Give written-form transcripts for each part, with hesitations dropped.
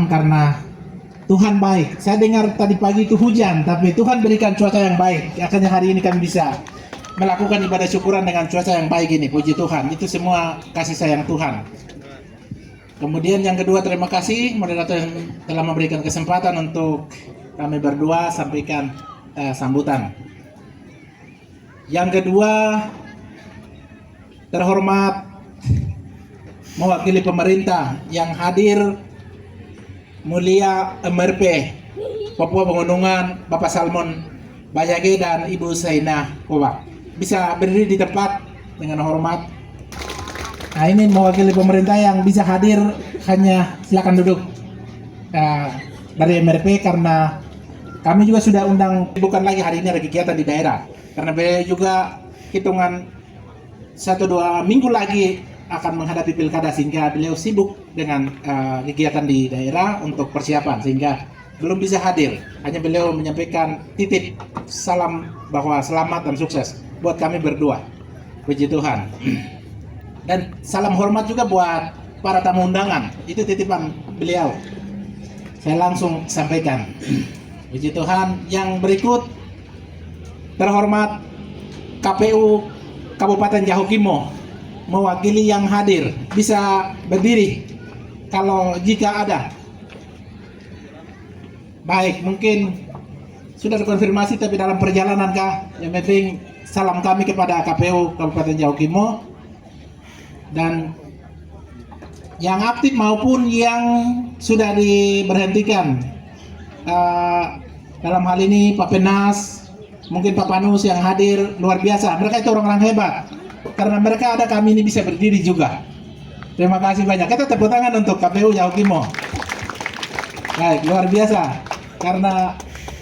Karena Tuhan baik. Saya dengar tadi pagi itu hujan, tapi Tuhan berikan cuaca yang baik. Akhirnya hari ini kami bisa melakukan ibadah syukuran dengan cuaca yang baik ini. Puji Tuhan. Itu semua kasih sayang Tuhan. Kemudian yang kedua, terima kasih moderator yang telah memberikan kesempatan untuk kami berdua sampaikan sambutan. Yang kedua, terhormat mewakili pemerintah yang hadir, Mulia MRP Papua Pegunungan Bapak Salmon Bayage dan Ibu Saina Koba. Bisa berdiri di tempat dengan hormat. Nah, ini mewakili pemerintah yang bisa hadir, hanya silakan duduk dari MRP, karena kami juga sudah undang, bukan lagi hari ini ada kegiatan di daerah, karena beliau juga hitungan 1-2 minggu lagi akan menghadapi pilkada, sehingga beliau sibuk dengan kegiatan di daerah untuk persiapan, sehingga belum bisa hadir. Hanya beliau menyampaikan titip salam bahwa selamat dan sukses buat kami berdua. Puji Tuhan. Dan salam hormat juga buat para tamu undangan. Itu titipan beliau. Saya langsung sampaikan. Puji Tuhan. Yang berikut, terhormat KPU Kabupaten Yahukimo mewakili yang hadir, bisa berdiri kalau jika ada. Baik, mungkin sudah dikonfirmasi tapi dalam perjalanan kah? Yang penting salam kami kepada KPU Kabupaten Yahukimo, dan yang aktif maupun yang sudah diberhentikan. Dalam hal ini Pak Penas, mungkin Pak Panus yang hadir, luar biasa. Mereka itu orang-orang hebat. Karena mereka ada, kami ini bisa berdiri juga. Terima kasih banyak. Kita tepuk tangan untuk KPU Yahukimo. Baik, luar biasa. Karena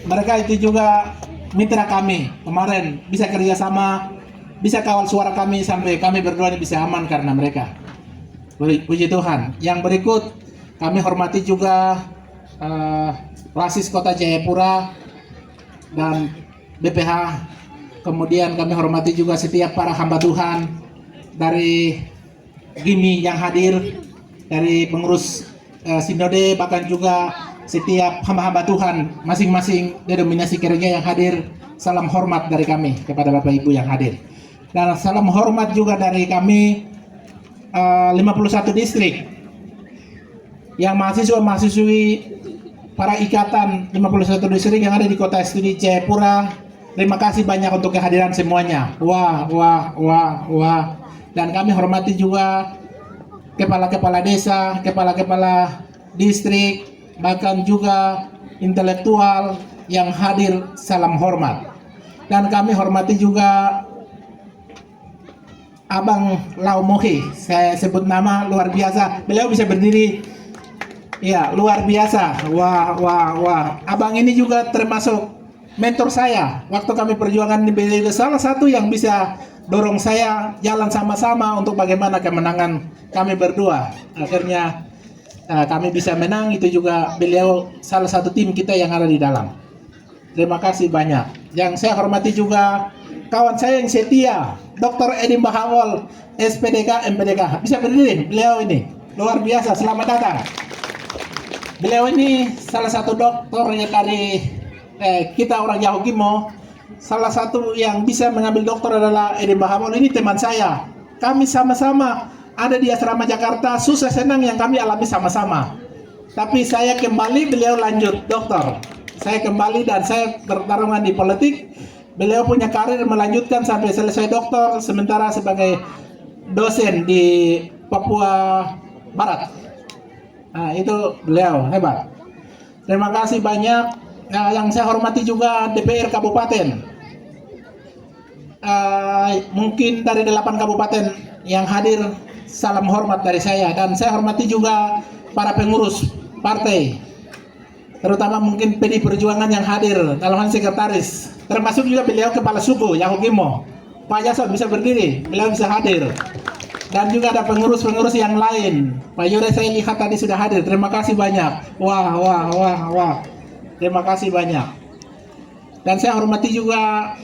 mereka itu juga mitra kami. Kemarin bisa kerjasama, bisa kawal suara kami sampai kami berdua ini bisa aman karena mereka. Puji Tuhan. Yang berikut, kami hormati juga Rasis Kota Jayapura dan BPH. Kemudian kami hormati juga setiap para hamba Tuhan dari GIMI yang hadir, dari pengurus Sinode, bahkan juga setiap hamba-hamba Tuhan masing-masing denominasi gereja yang hadir. Salam hormat dari kami kepada Bapak Ibu yang hadir. Dan salam hormat juga dari kami 51 distrik yang mahasiswa-mahasiswi para ikatan 51 distrik yang ada di Kota Studi Jayapura. Terima kasih banyak untuk kehadiran semuanya. Wah. Dan kami hormati juga kepala-kepala desa, kepala-kepala distrik, bahkan juga intelektual yang hadir. Salam hormat. Dan kami hormati juga Abang Lau Mohi. Saya sebut nama, luar biasa. Beliau bisa berdiri. Ya, luar biasa. Wah. Abang ini juga termasuk mentor saya waktu kami perjuangan di BDI, salah satu yang bisa dorong saya jalan sama-sama untuk bagaimana kemenangan kami berdua. Akhirnya kami bisa menang, itu juga beliau salah satu tim kita yang ada di dalam. Terima kasih banyak. Yang saya hormati juga kawan saya yang setia, Dr. Edi Bahawol, SPDK, MPDK. Bisa berdiri, beliau ini luar biasa. Selamat datang. Beliau ini salah satu dokter yang dari kita orang Yahukimo. Salah satu yang bisa mengambil dokter adalah Edi Bahawol. Ini teman saya. Kami sama-sama ada di asrama Jakarta. Susah senang yang kami alami sama-sama. Tapi saya kembali, beliau lanjut dokter. Saya kembali dan saya bertarungan di politik. Beliau punya karir melanjutkan sampai selesai dokter, sementara sebagai dosen di Papua Barat. Nah, itu beliau hebat. Terima kasih banyak. Nah, yang saya hormati juga DPR Kabupaten. Mungkin dari 8 kabupaten yang hadir, salam hormat dari saya. Dan saya hormati juga para pengurus partai, terutama mungkin PD Perjuangan yang hadir dalam sekretaris. Termasuk juga beliau kepala suku Yahukimo, Pak Jason, bisa berdiri, beliau bisa hadir. Dan juga ada pengurus-pengurus yang lain. Pak Yure saya lihat tadi sudah hadir. Terima kasih banyak. Wah. Terima kasih banyak. Dan saya hormati juga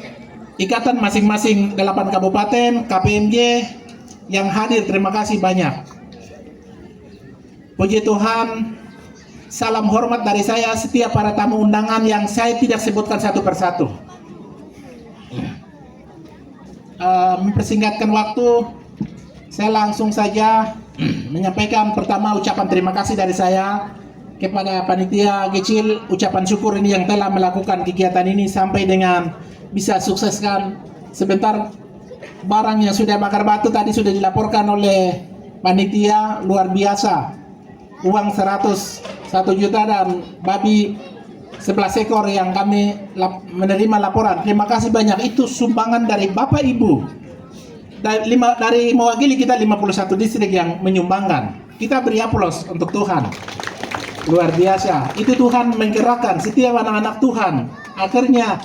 ikatan masing-masing 8 kabupaten, KPMJ yang hadir. Terima kasih banyak. Puji Tuhan, salam hormat dari saya setiap para tamu undangan yang saya tidak sebutkan satu persatu. Mempersingkatkan waktu, saya langsung saja menyampaikan pertama ucapan terima kasih dari saya kepada panitia kecil, ucapan syukur ini yang telah melakukan kegiatan ini sampai dengan bisa sukseskan. Sebentar, barang yang sudah bakar batu tadi sudah dilaporkan oleh panitia, luar biasa. Uang 101 juta dan babi 11 ekor yang kami menerima laporan. Terima kasih banyak. Itu sumbangan dari Bapak Ibu. Dari mewakili kita 51 distrik yang menyumbangkan. Kita beri aplaus untuk Tuhan. Luar biasa. Itu Tuhan menggerakkan setiap anak-anak Tuhan. Akhirnya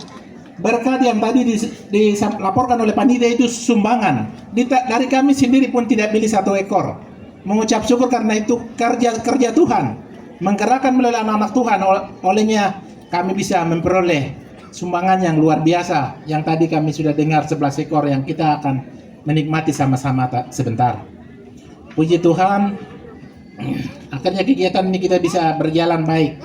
berkat yang tadi dilaporkan oleh panitia itu sumbangan. Dari kami sendiri pun tidak beli 1 ekor. Mengucap syukur karena itu kerja Tuhan menggerakkan melalui anak-anak Tuhan. Olehnya kami bisa memperoleh sumbangan yang luar biasa yang tadi kami sudah dengar 11 ekor yang kita akan menikmati sama-sama sebentar. Puji Tuhan, akhirnya kegiatan ini kita bisa berjalan baik.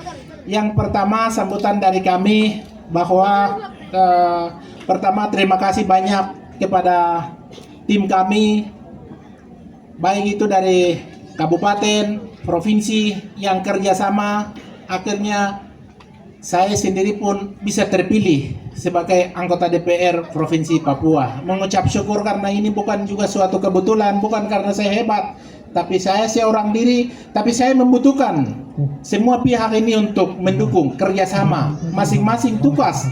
Yang pertama, sambutan dari kami bahwa pertama terima kasih banyak kepada tim kami, baik itu dari kabupaten, provinsi yang kerjasama. Akhirnya saya sendiri pun bisa terpilih sebagai anggota DPR Provinsi Papua. Mengucap syukur karena ini bukan juga suatu kebetulan, bukan karena saya hebat, tapi saya seorang diri, tapi saya membutuhkan semua pihak ini untuk mendukung kerjasama, masing-masing tugas,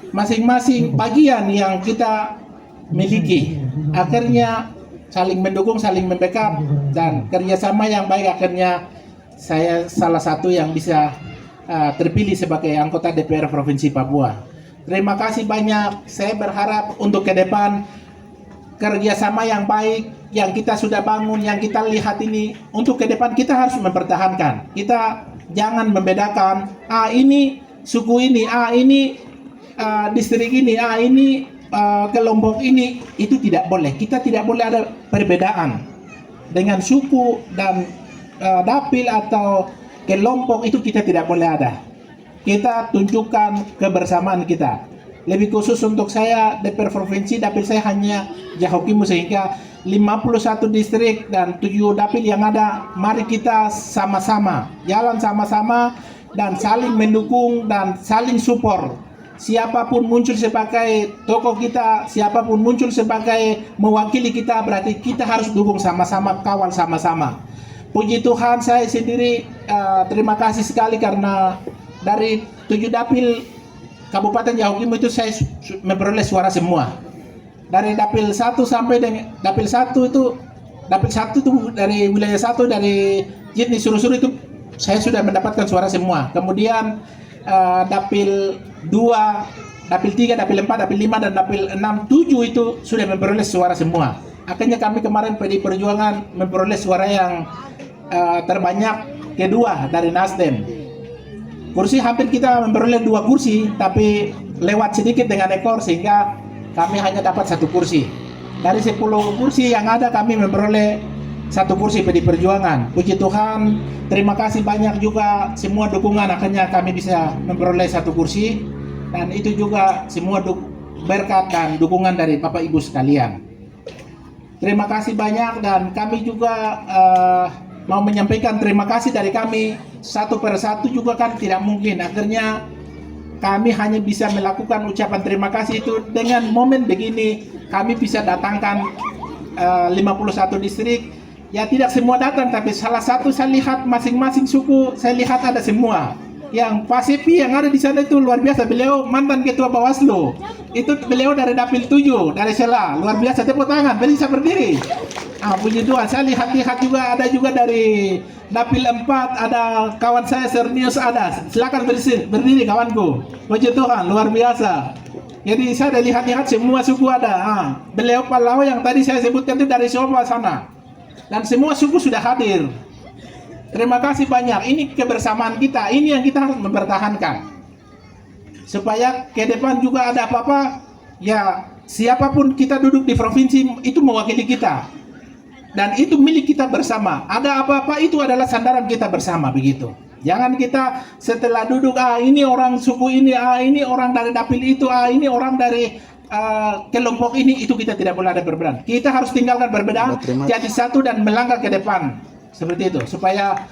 masing-masing bagian yang kita miliki. Akhirnya saling mendukung, saling membackup, dan kerjasama yang baik. Akhirnya saya salah satu yang bisa terpilih sebagai anggota DPR Provinsi Papua. Terima kasih banyak. Saya berharap untuk ke depan kerjasama yang baik yang kita sudah bangun, yang kita lihat ini, untuk ke depan kita harus mempertahankan. Kita jangan membedakan, ini suku ini, ini distrik ini, ini kelompok ini. Itu tidak boleh. Kita tidak boleh ada perbedaan dengan suku dan dapil atau kelompok. Itu kita tidak boleh ada. Kita tunjukkan kebersamaan kita. Lebih khusus untuk saya, DPR Provinsi, dapil saya hanya Jahokimu, sehingga 51 distrik dan 7 dapil yang ada, mari kita sama-sama jalan sama-sama dan saling mendukung dan saling support. Siapapun muncul sebagai tokoh kita, siapapun muncul sebagai mewakili kita, berarti kita harus dukung sama-sama, kawal sama-sama. Puji Tuhan, saya sendiri terima kasih sekali karena dari 7 dapil Kabupaten Jahokimu itu saya memperoleh suara semua. Dari dapil 1 sampai dengan dapil 1 itu, dari wilayah 1 dari Jitni Suru-Suru itu saya sudah mendapatkan suara semua. Kemudian dapil 2, dapil 3, dapil 4, dapil 5 dan dapil 6, 7 itu sudah memperoleh suara semua. Akhirnya kami kemarin PDI Perjuangan memperoleh suara yang terbanyak kedua dari Nasdem. Kursi hampir kita memperoleh 2 kursi, tapi lewat sedikit dengan ekor sehingga kami hanya dapat 1 kursi. Dari 10 kursi yang ada kami memperoleh 1 kursi PDI Perjuangan. Puji Tuhan, terima kasih banyak juga semua dukungan, akhirnya kami bisa memperoleh 1 kursi, dan itu juga semua berkat dan dukungan dari Bapak Ibu sekalian. Terima kasih banyak, dan kami juga mau menyampaikan terima kasih dari kami satu persatu juga kan tidak mungkin. Akhirnya kami hanya bisa melakukan ucapan terima kasih itu dengan momen begini. Kami bisa datangkan 51 distrik. Ya tidak semua datang, tapi salah satu saya lihat masing-masing suku, saya lihat ada semua. Yang Pak Sepi yang ada di sana itu luar biasa. Beliau mantan ketua Bawaslu. Itu beliau dari dapil 7 dari Sela. Luar biasa, tepuk tangan, bisa berdiri. Puji Tuhan, saya lihat juga ada juga dari dapil 4, ada kawan saya Sernius ada. Silakan berdiri kawanku. Puji Tuhan, luar biasa. Jadi saya lihat semua suku ada. Beliau Palau yang tadi saya sebutkan itu dari Soba sana. Dan semua suku sudah hadir. Terima kasih banyak. Ini kebersamaan kita. Ini yang kita harus mempertahankan. Supaya ke depan juga ada apa-apa, ya siapapun kita duduk di provinsi itu mewakili kita. dan itu milik kita bersama. Ada apa-apa itu adalah sandaran kita bersama, begitu. Jangan kita setelah duduk, ini orang suku ini, ini orang dari dapil itu, ini orang dari kelompok ini, itu kita tidak boleh ada perbedaan. Kita harus tinggalkan perbedaan, jadi satu dan melangkah ke depan. Seperti itu, supaya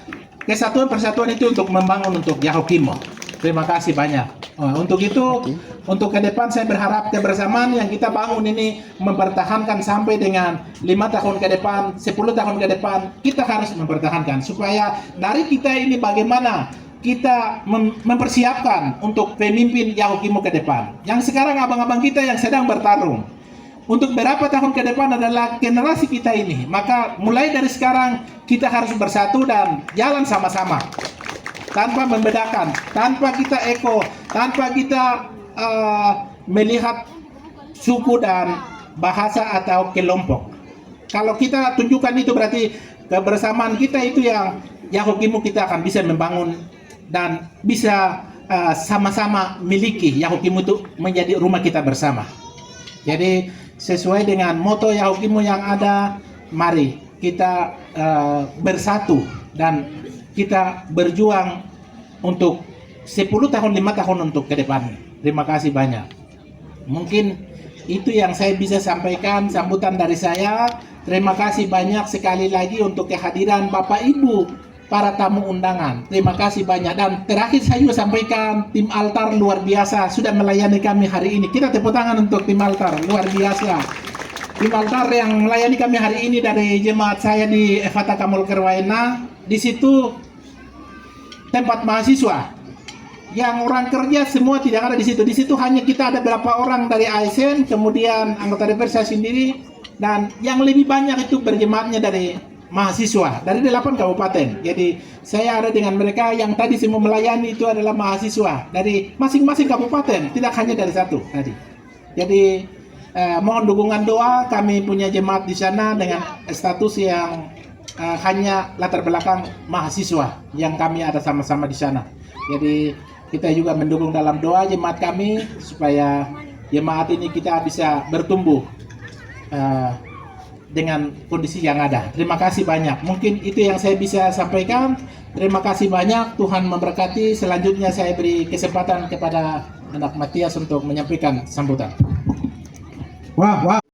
kesatuan persatuan itu untuk membangun untuk Yahukimo. Terima kasih banyak. Untuk itu, untuk ke depan saya berharap kebersamaan yang kita bangun ini mempertahankan sampai dengan 5 tahun ke depan, 10 tahun ke depan, kita harus mempertahankan supaya dari kita ini bagaimana kita mempersiapkan untuk pemimpin Yahukimo ke depan. Yang sekarang abang-abang kita yang sedang bertarung. Untuk berapa tahun ke depan adalah generasi kita ini. Maka mulai dari sekarang kita harus bersatu dan jalan sama-sama. Tanpa membedakan, tanpa kita tanpa kita melihat suku dan bahasa atau kelompok. Kalau kita tunjukkan itu berarti kebersamaan kita itu yang Yahukimo kita akan bisa membangun dan bisa sama-sama miliki Yahukimo itu menjadi rumah kita bersama. Jadi sesuai dengan moto Yahukimo yang ada, mari kita bersatu dan kita berjuang untuk 10 tahun, 5 tahun untuk ke depan. Terima kasih banyak. Mungkin itu yang saya bisa sampaikan, sambutan dari saya. Terima kasih banyak sekali lagi untuk kehadiran Bapak Ibu, para tamu undangan. Terima kasih banyak. Dan terakhir saya juga sampaikan, tim altar luar biasa sudah melayani kami hari ini. Kita tepuk tangan untuk tim altar, luar biasa. Tim altar yang melayani kami hari ini dari jemaat saya di Efata Kamul Kerwaena. Di situ tempat mahasiswa, yang orang kerja semua tidak ada di situ. Di situ hanya kita ada berapa orang dari ASN, kemudian anggota DPR saya sendiri, dan yang lebih banyak itu berjemaatnya dari mahasiswa dari 8 kabupaten. Jadi saya ada dengan mereka yang tadi semua melayani itu adalah mahasiswa dari masing-masing kabupaten, tidak hanya dari satu tadi. Jadi mohon dukungan doa. Kami punya jemaat di sana dengan status yang hanya latar belakang mahasiswa yang kami ada sama-sama di sana. Jadi kita juga mendukung dalam doa jemaat kami supaya jemaat ini kita bisa bertumbuh dengan kondisi yang ada. Terima kasih banyak. Mungkin itu yang saya bisa sampaikan. Terima kasih banyak. Tuhan memberkati. Selanjutnya saya beri kesempatan kepada anak Matias untuk menyampaikan sambutan. Wah.